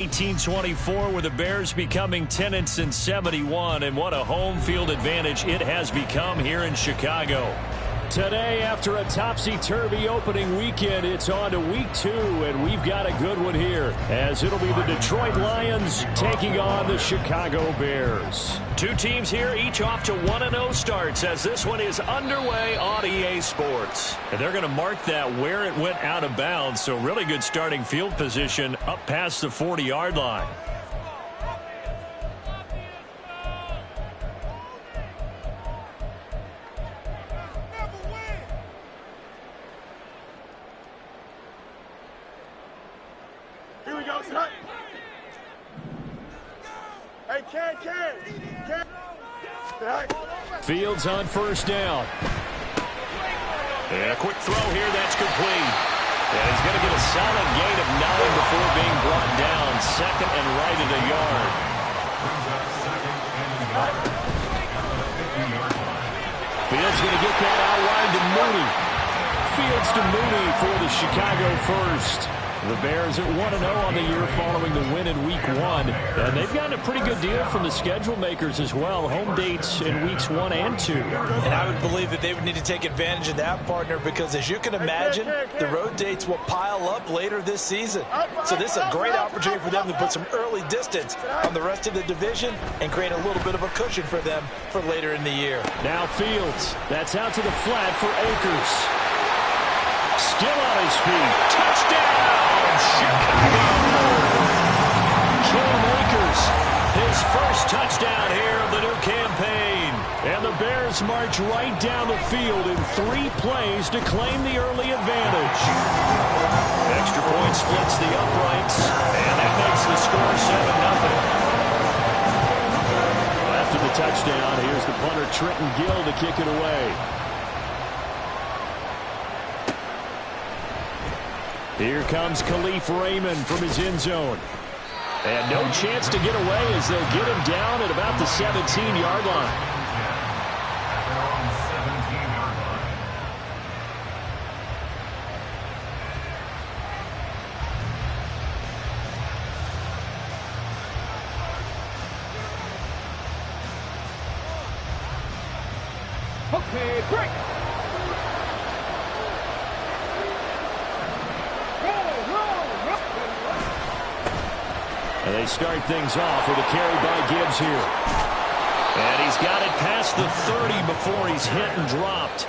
18-24 with the Bears becoming tenants in 71, and what a home field advantage it has become here in Chicago. Today, after a topsy-turvy opening weekend, it's on to week 2, and we've got a good one here, as it'll be the Detroit Lions taking on the Chicago Bears. Two teams here, each off to 1-0 starts, as this one is underway on EA Sports. And they're going to mark that where it went out of bounds, so really good starting field position up past the 40-yard line. Fields on first down. And a quick throw here, that's complete. And he's going to get a solid gain of 9 before being brought down. Second and right at a yard. Fields going to get that out wide to Mooney. Fields to Mooney for the Chicago first. The Bears at 1-0 on the year following the win in Week 1. And they've gotten a pretty good deal from the schedule makers as well. Home dates in Weeks 1 and 2. And I would believe that they would need to take advantage of that, partner, because as you can imagine, the road dates will pile up later this season. So this is a great opportunity for them to put some early distance on the rest of the division and create a little bit of a cushion for them for later in the year. Now Fields. That's out to the flat for Akers. Still on his feet. Touchdown, Chicago! Cam Akers, his first touchdown here of the new campaign. And the Bears march right down the field in 3 plays to claim the early advantage. Extra point splits the uprights, and that makes the score 7-0. After the touchdown, here's the punter Trenton Gill to kick it away. Here comes Khalif Raymond from his end zone. And no chance to get away as they'll get him down at about the 17-yard line. Okay, break. And they start things off with a carry by Gibbs here. And he's got it past the 30 before he's hit and dropped.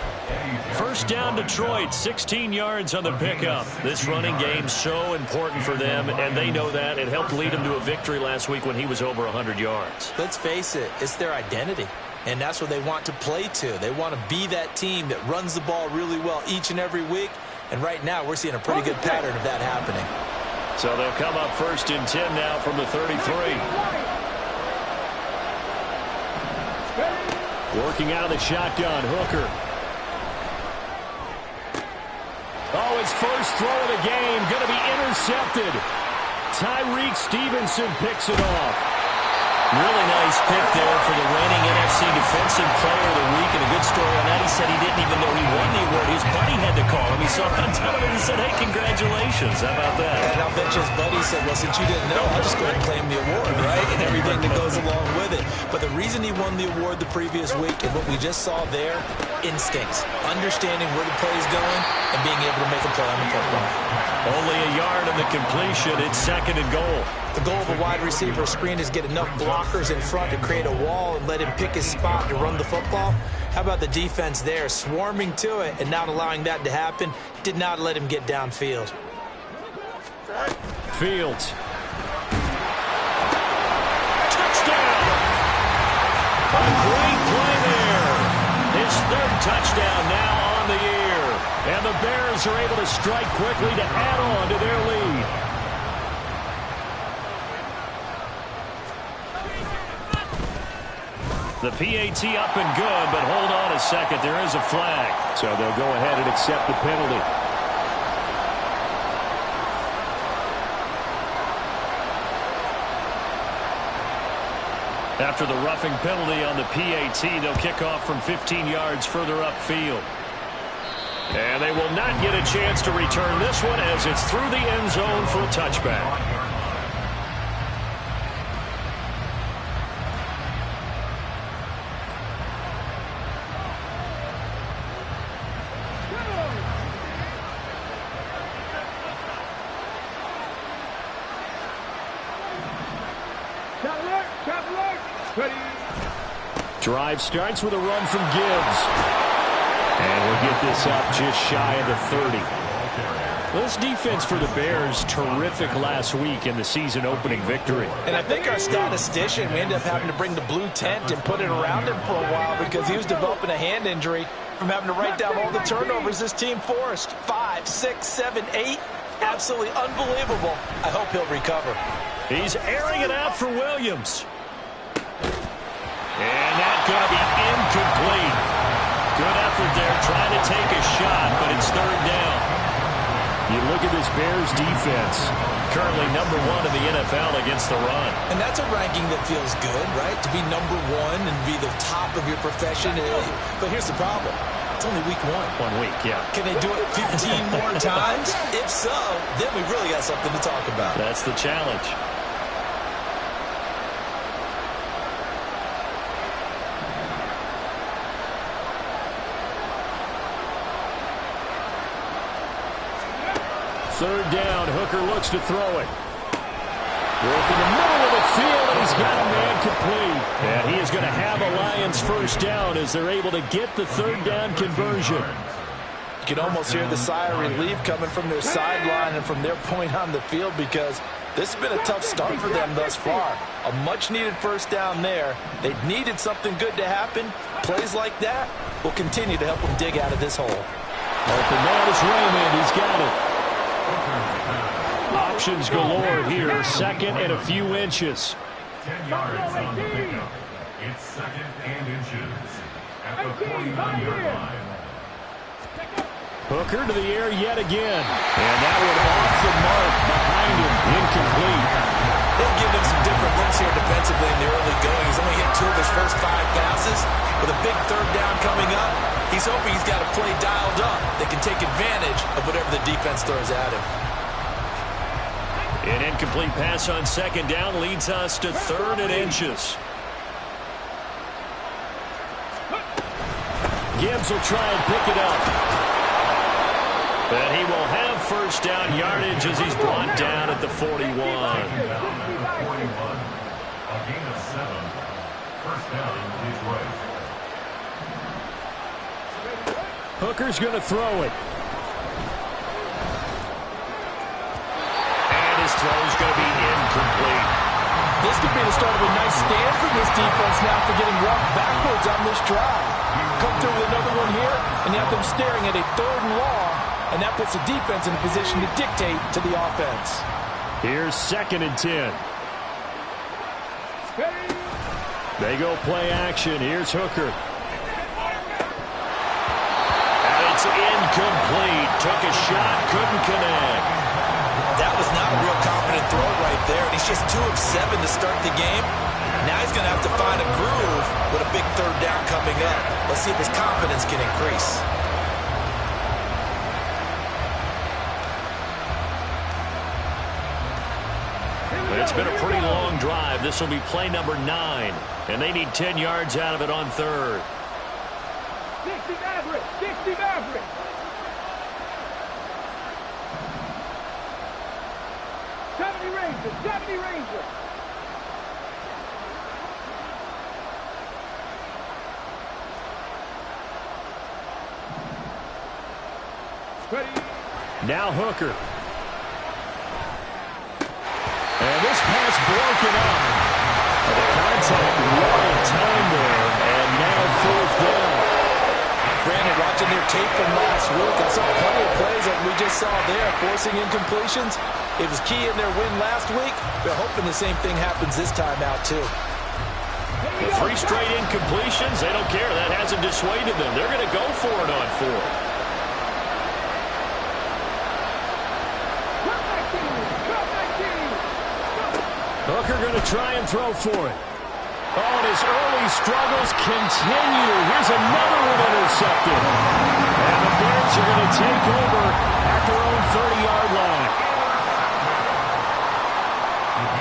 First down Detroit, 16 yards on the pickup. This running game so important for them, and they know that. It helped lead him to a victory last week when he was over 100 yards. Let's face it, it's their identity. And that's what they want to play to. They want to be that team that runs the ball really well each and every week. And right now, we're seeing a pretty good pattern of that happening. So they'll come up first and 10 now from the 33. Working out of the shotgun, Hooker. Oh, his first throw of the game going to be intercepted. Tyreek Stevenson picks it off. Really nice pick there for the reigning NFC Defensive Player of the Week, and a good story on that. He said he didn't even know he won the award. His buddy had to call him. He saw it on television and said, hey, congratulations. How about that? And I'll bet you his buddy said, well, since you didn't know, I'll just go ahead and claim the award, right? And everything that goes along with it. But the reason he won the award the previous week and what we just saw there, instincts, understanding where the play is going and being able to make a play on the football. Only a yard on the completion. It's second and goal. The goal of a wide receiver screen is get enough blockers in front to create a wall and let him pick his spot to run the football. How about the defense there, swarming to it and not allowing that to happen? Did not let him get downfield. Fields. Touchdown! A great play there. His third touchdown now on the year. And the Bears are able to strike quickly to add on to their lead. The PAT up and good, but hold on a second. There is a flag. So they'll go ahead and accept the penalty. After the roughing penalty on the PAT, they'll kick off from 15 yards further upfield. And they will not get a chance to return this one as it's through the end zone for a touchback. Drive starts with a run from Gibbs. And we'll get this up just shy of the 30. This defense for the Bears, terrific last week in the season-opening victory. And I think our statistician, we ended up having to bring the blue tent and put it around him for a while because he was developing a hand injury from having to write down all the turnovers this team forced. 5, 6, 7, 8. Absolutely unbelievable. I hope he'll recover. He's airing it out for Williams. And that's going to be incomplete. Good effort there trying to take a shot, but it's third down. You look at this Bears defense, currently number 1 in the NFL against the run. And that's a ranking that feels good, right? To be number 1 and be the top of your profession. But here's the problem. It's only week 1. 1 week, yeah. Can they do it 15 more times? If so, then we really got something to talk about. That's the challenge. Third down, Hooker looks to throw it. Work in the middle of the field, and he's got a man complete. And he is going to have a Lions first down as they're able to get the third down conversion. You can almost hear the sigh of relief coming from their sideline and from their point on the field because this has been a tough start for them thus far. A much-needed first down there. They needed something good to happen. Plays like that will continue to help them dig out of this hole. Open man is Raymond. He's got it. Options galore here. Second and a few inches. 10 yards on the pickup. It's second and inches at the 49-yard line. Hooker to the air yet again. And that one off the mark behind him. Incomplete. They'll give him some different looks here defensively in the early going. He's only hit 2 of his first 5 passes. With a big third down coming up, he's hoping he's got a play dialed up that can take advantage of whatever the defense throws at him. An incomplete pass on second down leads us to third and inches. Gibbs will try and pick it up. And he will have first down yardage as he's brought down at the 41. Down at the 41. A gain of 7. First down, Detroit. Hooker's going to throw it. And his throw's going to be incomplete. This could be the start of a nice stand for this defense now for getting walked backwards on this drive. Come through with another one here, and you have them staring at a third and long, and that puts the defense in a position to dictate to the offense. Here's second and 10. They go play action. Here's Hooker. And it's incomplete. Took a shot, couldn't connect. That was not a real confident throw right there, and he's just 2 of 7 to start the game. Now he's going to have to find a groove with a big third down coming up. Let's see if his confidence can increase. It's been a pretty long drive. This will be play number 9, and they need 10 yards out of it on third. 60 Maverick! 60 Maverick! Ranger! 70 Ranger! Ready? Now Hooker. And this pass broken up. The contact right in time there, and now fourth down. Brandon, watching their tape from last week, I saw plenty of plays that we just saw there, forcing incompletions. It was key in their win last week. They're hoping the same thing happens this time out, too. The 3 straight incompletions, they don't care. That hasn't dissuaded them. They're going to go for it on 4th. Hooker going to try and throw for it. Oh, and his early struggles continue. Here's another one intercepted. And the Bears are going to take over at their own 30-yard line.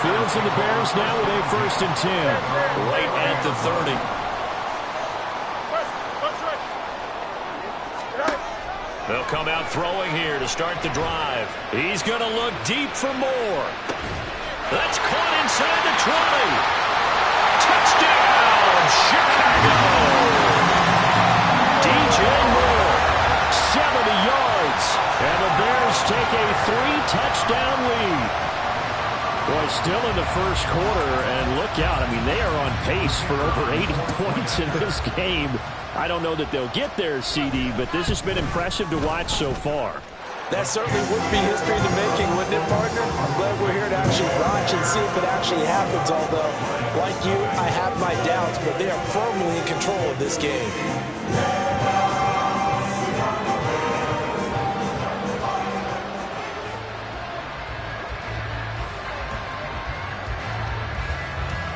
Fields and the Bears now with a first and 10. Right at the 30. They'll come out throwing here to start the drive. He's going to look deep for more. That's caught inside the 20. 3-touchdown lead. Boy, still in the first quarter, and look out. I mean, they are on pace for over 80 points in this game. I don't know that they'll get there, CD, but this has been impressive to watch so far. That certainly would be history in the making, wouldn't it, partner? I'm glad we're here to actually watch and see if it actually happens, although, like you, I have my doubts, but they are firmly in control of this game.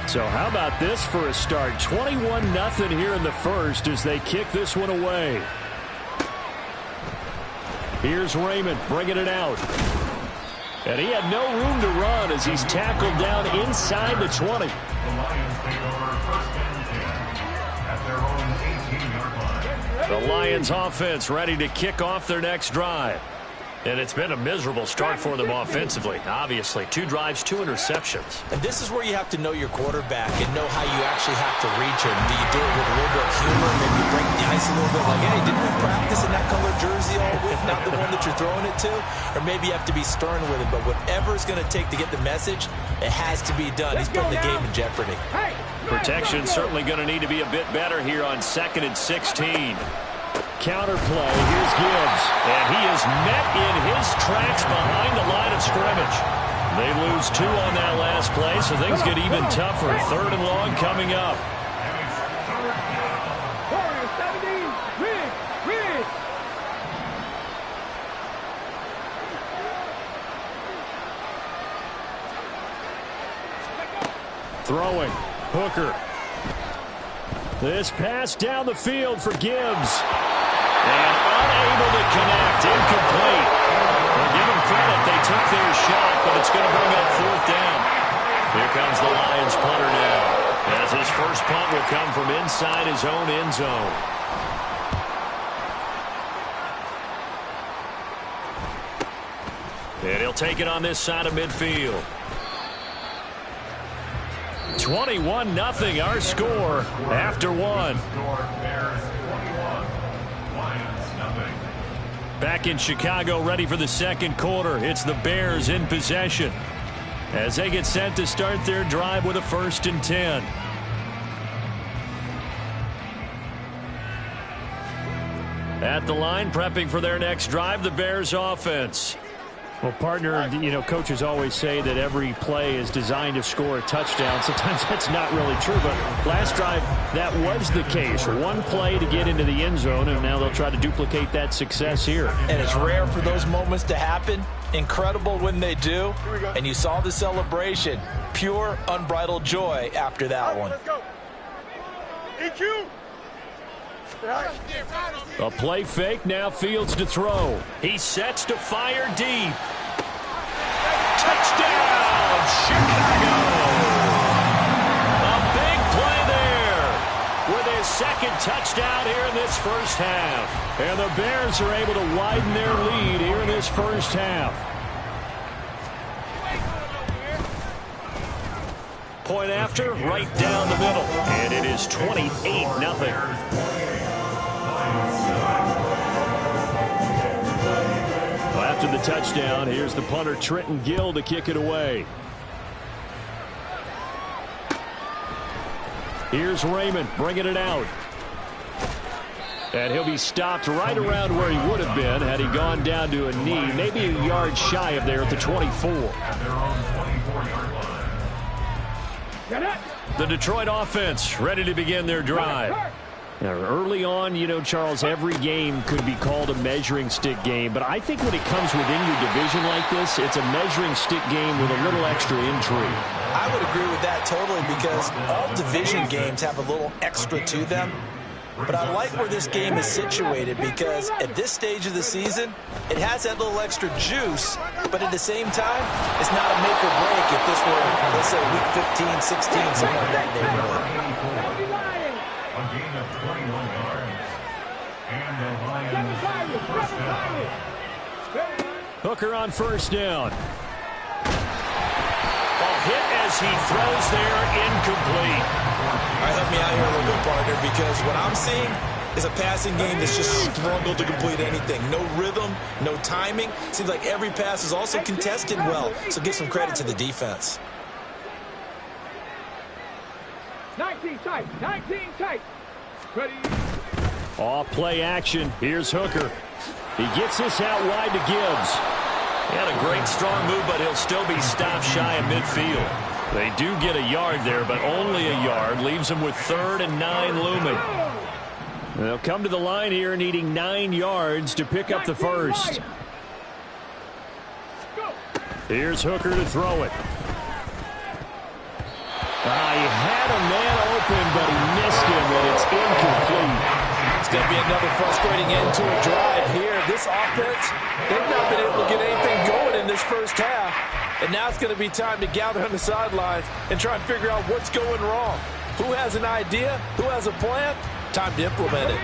So how about this for a start? 21-0 here in the first as they kick this one away. Here's Raymond bringing it out. And he had no room to run as he's tackled down inside the 20. The Lions take over first and 10 at their own 18-yard line. The Lions offense ready to kick off their next drive. And it's been a miserable start for them offensively. Obviously, 2 drives, 2 interceptions. And this is where you have to know your quarterback and know how you actually have to reach him. Do you do it with a little bit of humor, maybe break the ice a little bit, like, hey, didn't we practice in that colored jersey all week, not the one that you're throwing it to? Or maybe you have to be stern with him, but whatever it's going to take to get the message, it has to be done. He's putting the game in jeopardy. Protection certainly going to need to be a bit better here on 2nd and 16. Counter play. Here's Gibbs. And he is met in his tracks behind the line of scrimmage. They lose 2 on that last play, so things get even tougher. 3rd and long coming up. Throwing. Hooker. This pass down the field for Gibbs. And unable to connect. Incomplete. Well, give them credit. They took their shot, but it's going to bring up 4th down. Here comes the Lions punter now, as his first punt will come from inside his own end zone. And he'll take it on this side of midfield. 21-0 our score after 1. Back in Chicago, ready for the second quarter. It's the Bears in possession as they get set to start their drive with a 1st and 10. At the line, prepping for their next drive, the Bears offense. Well, partner, you know, coaches always say that every play is designed to score a touchdown. Sometimes that's not really true, but last drive, that was the case. 1 play to get into the end zone, and now they'll try to duplicate that success here. And it's rare for those moments to happen. Incredible when they do. And you saw the celebration. Pure, unbridled joy after that one. Let's go. EQ. A play fake, now Fields to throw. He sets to fire deep. Touchdown, Chicago! A big play there with his 2nd touchdown here in this first half. And the Bears are able to widen their lead here in this first half. Point after, right down the middle. And it is 28-0. After the touchdown, here's the punter Trenton Gill to kick it away. Here's Raymond bringing it out. And he'll be stopped right around where he would have been had he gone down to a knee, maybe a yard shy of there at the 24. At their own 24-yard line. The Detroit offense ready to begin their drive. Now, early on, you know, Charles, every game could be called a measuring stick game, but I think when it comes within your division like this, it's a measuring stick game with a little extra intrigue. I would agree with that totally because all division games have a little extra to them. But I like where this game is situated because at this stage of the season, it has that little extra juice, but at the same time, it's not a make or break if this were, let's say, week 15, 16, something like that neighborhood. A gain of 21 yards. And the Lions first down. Hooker on 1st down. Ball hit as he throws there, incomplete. All right, help me out here a little bit, partner, because what I'm seeing, is a passing game that's just struggled to complete anything. No rhythm, no timing. Seems like every pass is also contested well, so give some credit to the defense. 19 tight, 19 tight. Ready. Off play action. Here's Hooker. He gets this out wide to Gibbs. He had a great strong move, but he'll still be stopped shy of midfield. They do get a yard there, but only a yard. Leaves them with 3rd and 9 looming. They'll come to the line here needing 9 yards to pick up the first. Here's Hooker to throw it. He had a man open, but he missed him, and it's incomplete. It's going to be another frustrating end to a drive here. This offense, they've not been able to get anything going in this first half. And now it's going to be time to gather on the sidelines and try and figure out what's going wrong. Who has an idea? Who has a plan? Time to implement it.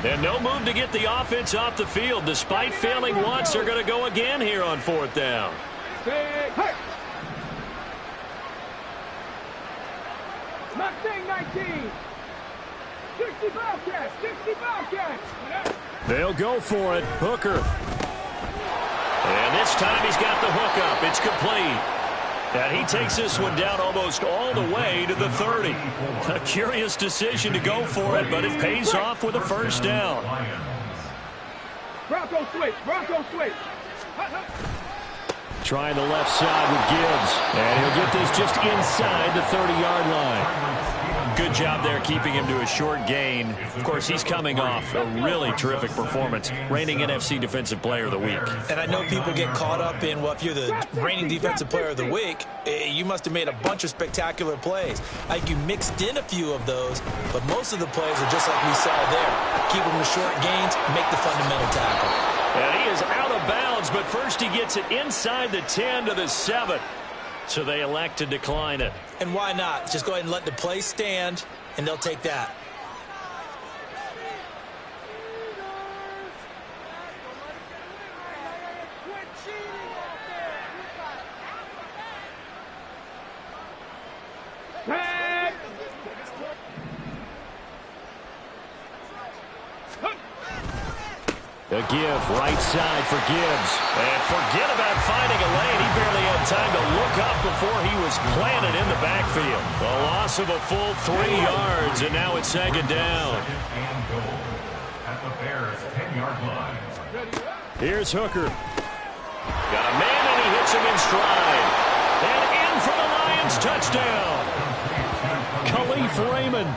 And no move to get the offense off the field. Despite failing once, they're going to go again here on 4th down. Hey. Mustang 19. 60 Bobcats, 60 Bobcats. They'll go for it. Hooker. And this time he's got the hook up. It's complete. And he takes this one down almost all the way to the 30. A curious decision to go for it, but it pays off with a first down. Bronco switch, Bronco switch. Trying the left side with Gibbs. And he'll get this just inside the 30-yard line. Good job there keeping him to a short gain. Of course, he's coming off a really terrific performance. Reigning NFC Defensive Player of the Week. And I know people get caught up in, well, if you're the reigning Defensive Player of the Week, you must have made a bunch of spectacular plays. I think you mixed in a few of those, but most of the plays are just like we saw there. Keep them to short gains, make the fundamental tackle. And he is out of bounds, but first he gets it inside the 10 to the 7. So they elect to decline it. And why not? Just go ahead and let the play stand, and they'll take that. A give, right side for Gibbs. And forget about finding a lane. He barely had time to look up before he was planted in the backfield. A loss of a full 3 yards, and now it's 2nd down. And goal at the Bears' 10-yard line. Here's Hooker. Got a man, and he hits him in stride. And in for the Lions touchdown. Khalif Raymond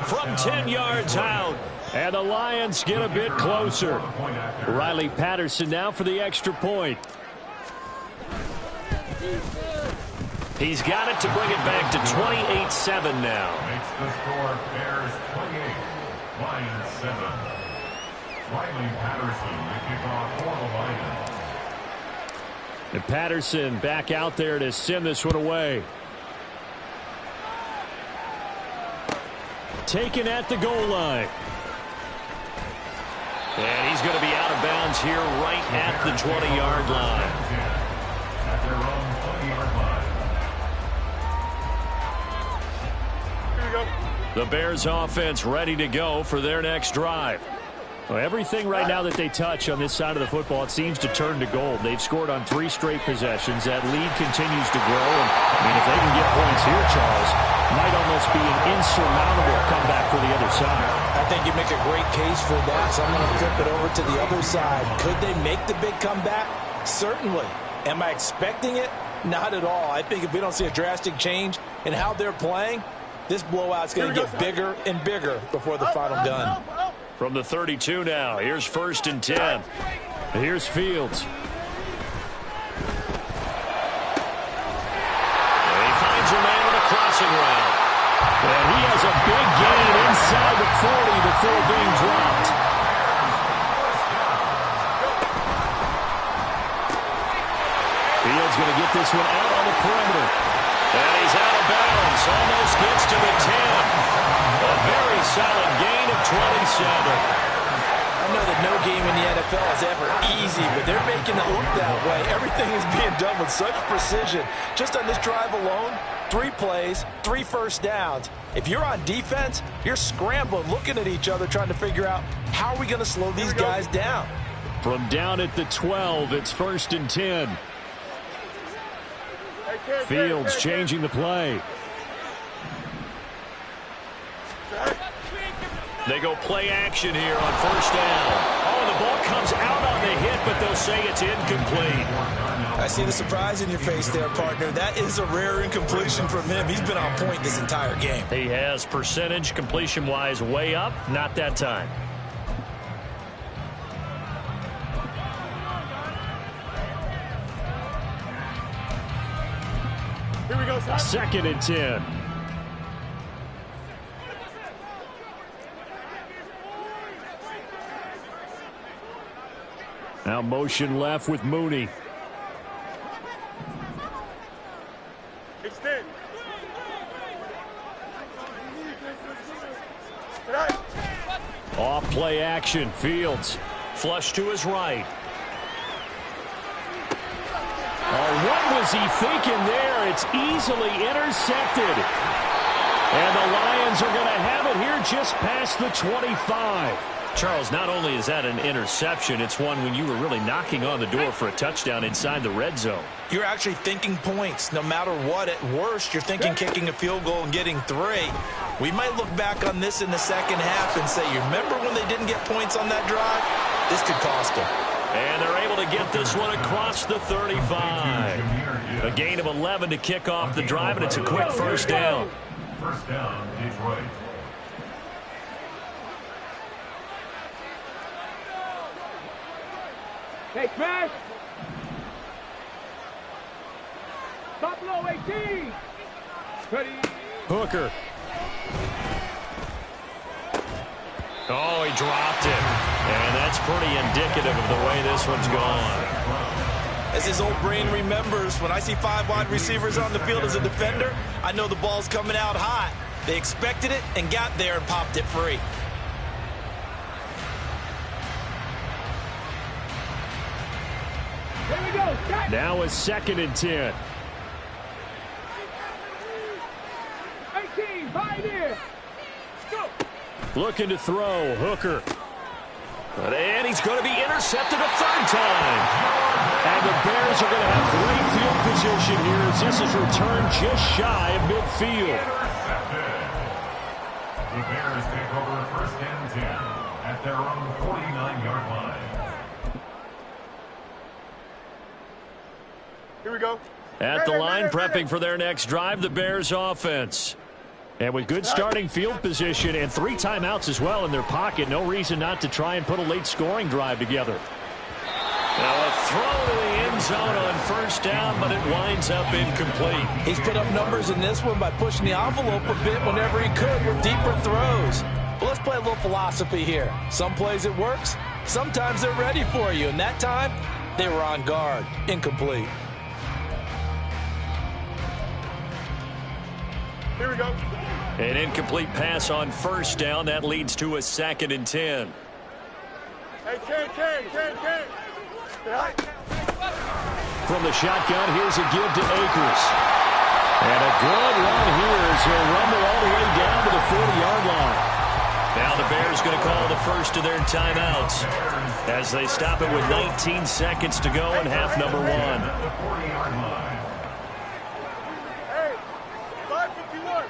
from 10 yards out. And the Lions get a bit closer. Riley Patterson now for the extra point. He's got it to bring it back to 28-7 now. Makes the score Bears 28, Lions 7. Riley Patterson, the kickoff for the Lions. And Patterson back out there to send this one away. Taken at the goal line. And he's going to be out of bounds here right at the 20-yard line. At their own 20-yard line. Here we go. The Bears offense ready to go for their next drive. Well, everything right now that they touch on this side of the football, it seems to turn to gold. They've scored on 3 straight possessions. That lead continues to grow. And, I mean, if they can get points here, Charles, might almost be an insurmountable comeback for the other side. I think you make a great case for that, so I'm going to flip it over to the other side. Could they make the big comeback? Certainly. Am I expecting it? Not at all. I think if we don't see a drastic change in how they're playing, this blowout's going to get bigger and bigger before the final gun. From the 32 now, here's 1st and 10. Here's Fields. And he finds a man with a crossing route. And he has a big gain inside the 40 before being dropped. Fields going to get this one out on the perimeter. And he's out of bounds. Almost gets to the 10. A very solid gain of 27. I know that no game in the NFL is ever easy, but they're making it look that way. Everything is being done with such precision. Just on this drive alone, 3 plays, 3 first downs. If you're on defense, you're scrambling, looking at each other, trying to figure out how are we going to slow these guys down. From down at the 12, it's 1st and 10. Fields changing the play. They go play action here on 1st down. Oh, the ball comes out on the hit, but they'll say it's incomplete. I see the surprise in your face there, partner. That is a rare incompletion from him. He's been on point this entire game. He has percentage completion-wise way up. Not that time. Here we go, son. 2nd and 10. Now motion left with Mooney. Extend. Off play action. Fields. Flush to his right. Oh, what was he thinking there? It's easily intercepted. And the Lions are going to have it here just past the 25. Charles, not only is that an interception, it's one when you were really knocking on the door for a touchdown inside the red zone. You're actually thinking points. No matter what, at worst, you're thinking kicking a field goal and getting 3. We might look back on this in the second half and say, you remember when they didn't get points on that drive? This could cost them. And they're able to get this one across the 35. A gain of 11 to kick off the drive, and it's a quick 1st down. 1st down, Detroit. Hey, smash. Buffalo 18. Ready. Hooker. Oh, he dropped it. And that's pretty indicative of the way this one's gone. As his old brain remembers, when I see 5 wide receivers on the field as a defender, I know the ball's coming out hot. They expected it and got there and popped it free. Here we go. Start. Now a 2nd and 10. 18. Pioneer. Go. Looking to throw. Hooker. And he's going to be intercepted a 3rd time. And the Bears are going to have great field position here as this is returned just shy of midfield. Intercepted. The Bears take over 1st and 10 at their own 49-yard line. Here we go. At the line, prepping for their next drive, the Bears offense. And with good starting field position and 3 timeouts as well in their pocket, no reason not to try and put a late scoring drive together. Now a throw to the end zone on 1st down, but it winds up incomplete. He's put up numbers in this one by pushing the envelope a bit whenever he could with deeper throws. But let's play a little philosophy here. Some plays it works, sometimes they're ready for you, and that time they were on guard. Incomplete. Here we go. An incomplete pass on 1st down. That leads to a 2nd and 10. Hey, 10. From the shotgun, here's a give to Akers. And a good run here as he'll rumble all the way down to the 40-yard line. Now the Bears going to call the first of their timeouts as they stop it with 19 seconds to go in half number 1. Hey, 551.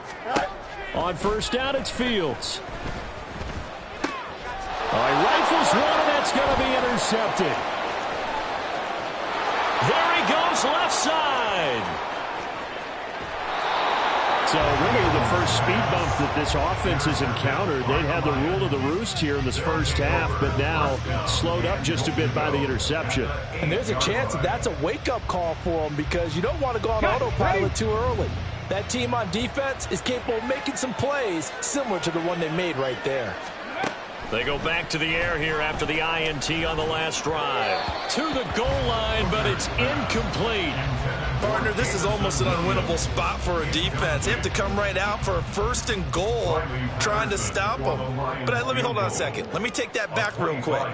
On 1st down, it's Fields. He rifles one, and that's going to be intercepted. There he goes, left side. So really the first speed bump that this offense has encountered. They'd had the rule of the roost here in this 1st half, but now slowed up just a bit by the interception. And there's a chance that that's a wake-up call for them because you don't want to go on autopilot too early. That team on defense is capable of making some plays similar to the one they made right there. They go back to the air here after the INT on the last drive. To the goal line, but it's incomplete. Partner, this is almost an unwinnable spot for a defense. They have to come right out for a 1st and goal, trying to stop them. But let me hold on a second. Let me take that back real quick.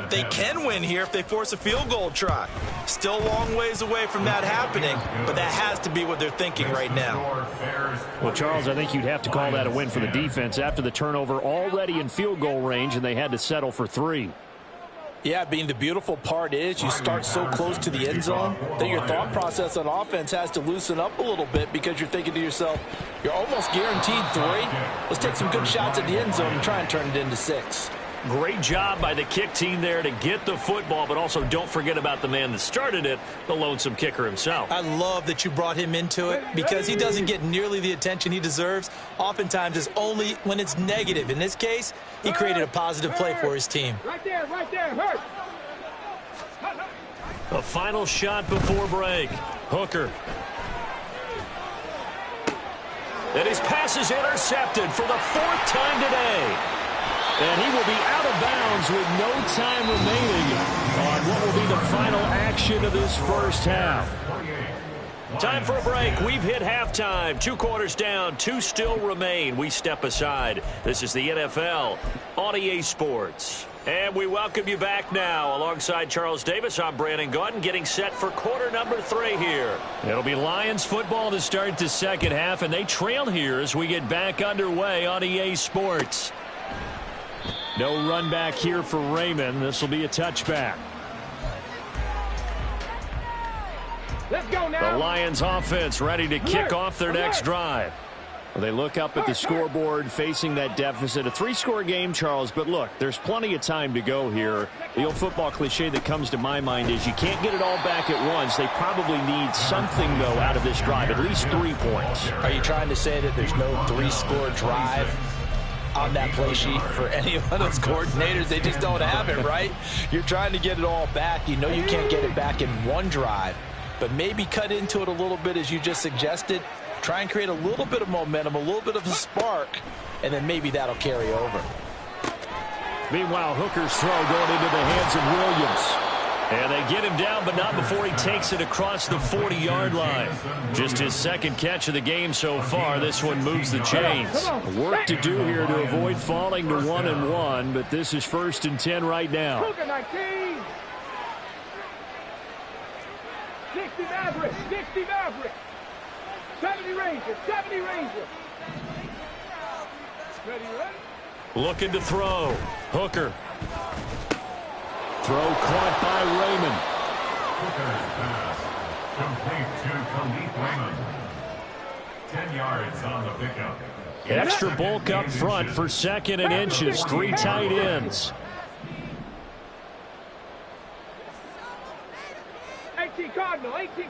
They can win here if they force a field goal try. Still a long ways away from that happening, but that has to be what they're thinking right now. Well, Charles, I think you'd have to call that a win for the defense after the turnover already in field goal range, and they had to settle for 3. Yeah, being the beautiful part is you start so close to the end zone that your thought process on offense has to loosen up a little bit because you're thinking to yourself, you're almost guaranteed 3. Let's take some good shots at the end zone and try and turn it into 6. Great job by the kick team there to get the football, but also don't forget about the man that started it, the lonesome kicker himself. I love that you brought him into it because he doesn't get nearly the attention he deserves. Oftentimes it's only when it's negative. In this case, he created a positive play for his team. Right there, hurt. A final shot before break. Hooker. And his pass is intercepted for the 4th time today. And he will be out of bounds with no time remaining on what will be the final action of this first half. Time for a break. We've hit halftime. 2 quarters down, 2 still remain. We step aside. This is the NFL on EA Sports. And we welcome you back now. Alongside Charles Davis, I'm Brandon Gaudin, getting set for quarter number 3 here. It'll be Lions football to start the second half, and they trail here as we get back underway on EA Sports. No run back here for Raymond. This will be a touchback. Let's go now. The Lions offense ready to kick off their next drive. Well, they look up at the scoreboard facing that deficit. A 3-score game, Charles, but look, there's plenty of time to go here. The old football cliche that comes to my mind is you can't get it all back at once. They probably need something, though, out of this drive, at least 3 points. Are you trying to say that there's no 3-score drive on that play sheet for any of those coordinators? They just don't have it, right? You're trying to get it all back. You know you can't get it back in one drive, but maybe cut into it a little bit as you just suggested. Try and create a little bit of momentum, a little bit of a spark, and then maybe that'll carry over. Meanwhile, Hooker's throw going into the hands of Williams. And they get him down, but not before he takes it across the 40-yard line. Just his 2nd catch of the game so far. This one moves the chains. Work to do here to avoid falling to 1-1, but this is 1st and 10 right now. 60 Maverick. 70 Ranger. Ready? Looking to throw. Hooker. Throw caught by Raymond. Hooker's pass. Complete to Khalif Raymond. 10 yards on the pickup. Extra bulk up front for 2nd and inches. 3 tight ends. 18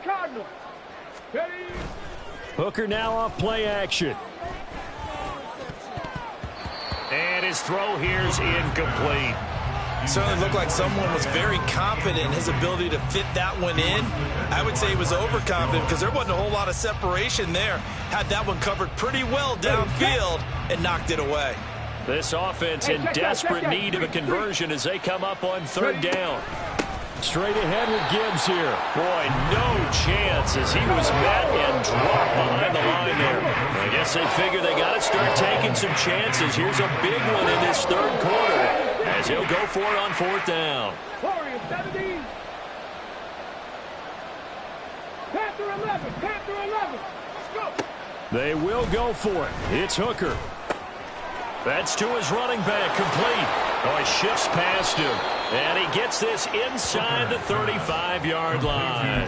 Cardinal. Ready? Hooker now off play action. And his throw here's incomplete. Certainly looked like someone was very confident in his ability to fit that one in. I would say he was overconfident because there wasn't a whole lot of separation there. Had that one covered pretty well downfield and knocked it away. This offense in desperate need of a conversion as they come up on 3rd down. Straight ahead with Gibbs here. Boy, no chance as he was met and dropped behind the line there. I guess they figure they got to start taking some chances. Here's a big one in this 3rd quarter as he'll go for it on 4th down. Warriors 17. Panther 11. Let's go. They will go for it. It's Hooker. That's to his running back, complete. Oh, he shifts past him. And he gets this inside the 35-yard line.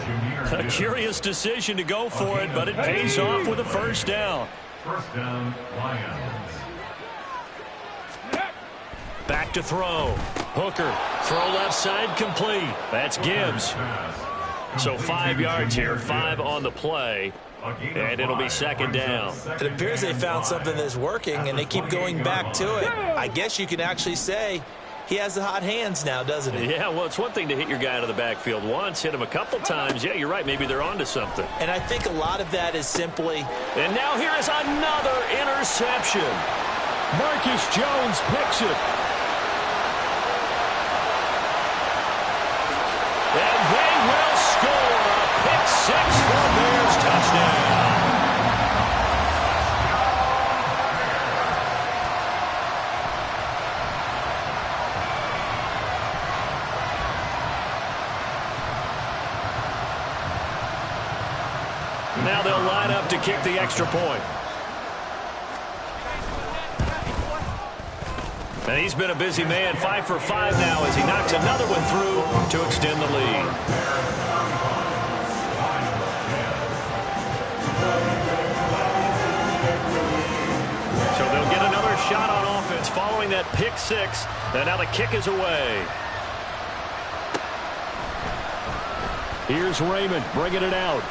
A curious decision to go for it, but it pays off with a 1st down. 1st down, Lions. Back to throw. Hooker, throw left side, complete. That's Gibbs. So 5 yards here, 5 on the play. And it'll be 2nd down. It appears they found something that's working, and they keep going back to it. I guess you can actually say he has the hot hands now, doesn't he? Yeah, well, it's one thing to hit your guy out of the backfield once, hit him a couple times. Yeah, you're right. Maybe they're onto something. And I think a lot of that is simply... And now here is another interception. Marcus Jones picks it. And they will score a pick 6 for Bears. Now they'll line up to kick the extra point. And he's been a busy man, 5 for 5 now as he knocks another one through to extend the lead. So they'll get another shot on offense following that pick six. And now the kick is away. Here's Raymond bringing it out.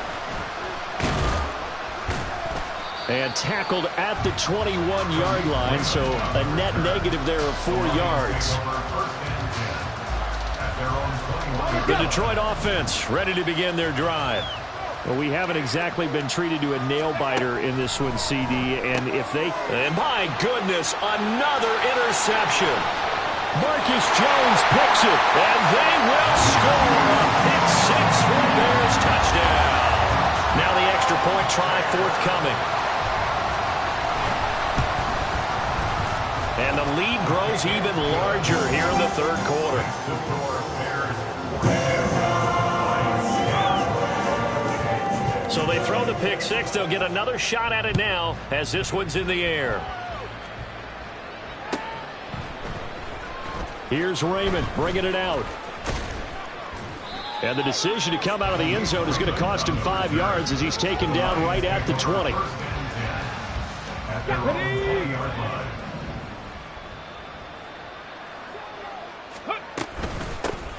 And tackled at the 21-yard line, so a net negative there of 4 yards. The Detroit offense ready to begin their drive. Well, we haven't exactly been treated to a nail-biter in this one, CD, and my goodness, another interception. Marcus Jones picks it, and they will score a pick six for a Bears touchdown. Now the extra point try forthcoming. And the lead grows even larger here in the third quarter. So they throw the pick six. They'll get another shot at it now as this one's in the air. Here's Raymond bringing it out. And the decision to come out of the end zone is going to cost him 5 yards as he's taken down right at the 20.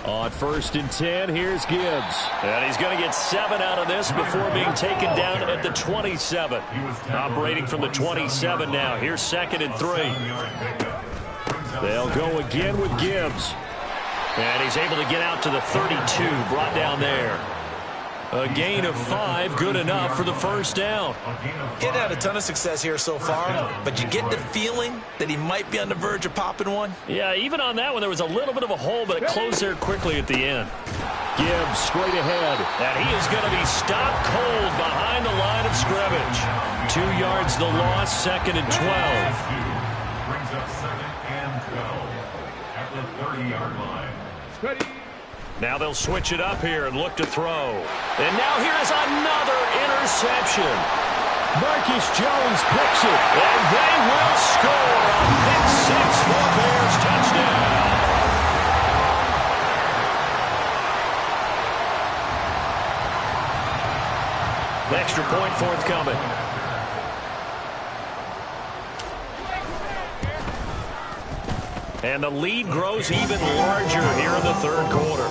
On 1st and 10, here's Gibbs. And he's going to get 7 out of this before being taken down at the 27. Operating from the 27 now. Here's 2nd and 3. They'll go again with Gibbs. And he's able to get out to the 32, brought down there. A gain of 5, good enough for the first down. He hadn't had a ton of success here so far, but you get the feeling that he might be on the verge of popping one. Yeah, even on that one, there was a little bit of a hole, but it closed there quickly at the end. Gibbs straight ahead, and he is going to be stopped cold behind the line of scrimmage. 2 yards the loss, 2nd and 12. Brings up 2nd and 12 at the 30-yard line. Ready. Now they'll switch it up here and look to throw. And now here's another interception. Marcus Jones picks it, and they will score a pick six for Bears touchdown. Extra point forthcoming. And the lead grows even larger here in the third quarter.